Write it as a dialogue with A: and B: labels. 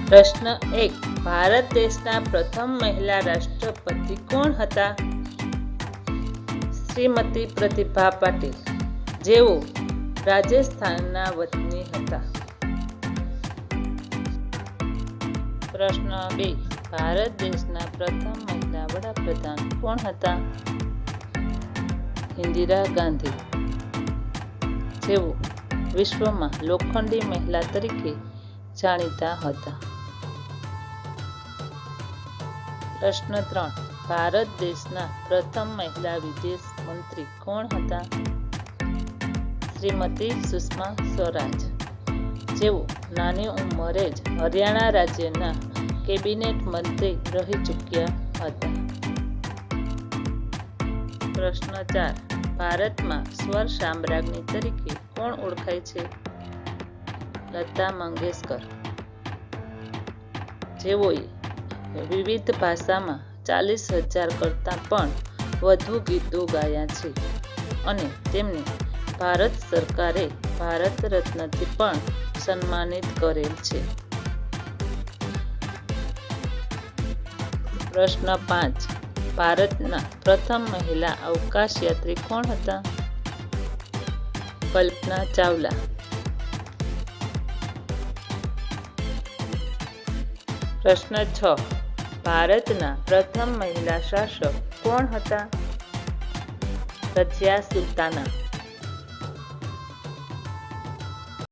A: પ્રશ્ન 1. ભારત દેશના પ્રથમ મહિલા રાષ્ટ્રપતિ કોણ હતા? શ્રીમતી પ્રતિભા પાટીલ, જેઓ રાજસ્થાનના વતની હતા. પ્રશ્ન 2. ભારત દેશના પ્રથમ મહિલા વડાપ્રધાન કોણ હતા? ઇન્દિરા ગાંધી, જેઓ વિશ્વમાં લોખંડી મહિલા તરીકે જાણીતા હતા. પ્રશ્ન 3. ભારત દેશના પ્રથમ મહિલા વિદેશ મંત્રી કોણ હતા? શ્રીમતી સુષ્મા સ્વરાજ, જેઓ નાની ઉંમરે જ હરિયાણા રાજ્યના કેબિનેટ મંત્રી રહી ચૂક્યા હતા. પ્રશ્ન 4. ભારતમાં સ્વર સામ્રાજ્ઞી તરીકે કોણ ઓળખાય છે? લતા મંગેશકર, જેઓએ વિવિધ ભાષામાં 40,000 કરતાં પણ વધુ ગીતો ગાયા છે અને તેમને ભારત સરકારે ભારત રત્નથી પણ સન્માનિત કરેલ છે. પ્રશ્ન 5. ભારતના પ્રથમ મહિલા અવકાશયાત્રી કોણ હતા? કલ્પના ચાવલા. પ્રશ્ન 6. ભારતના પ્રથમ મહિલા શાસક કોણ હતા? રઝિયા સુલ્તાના.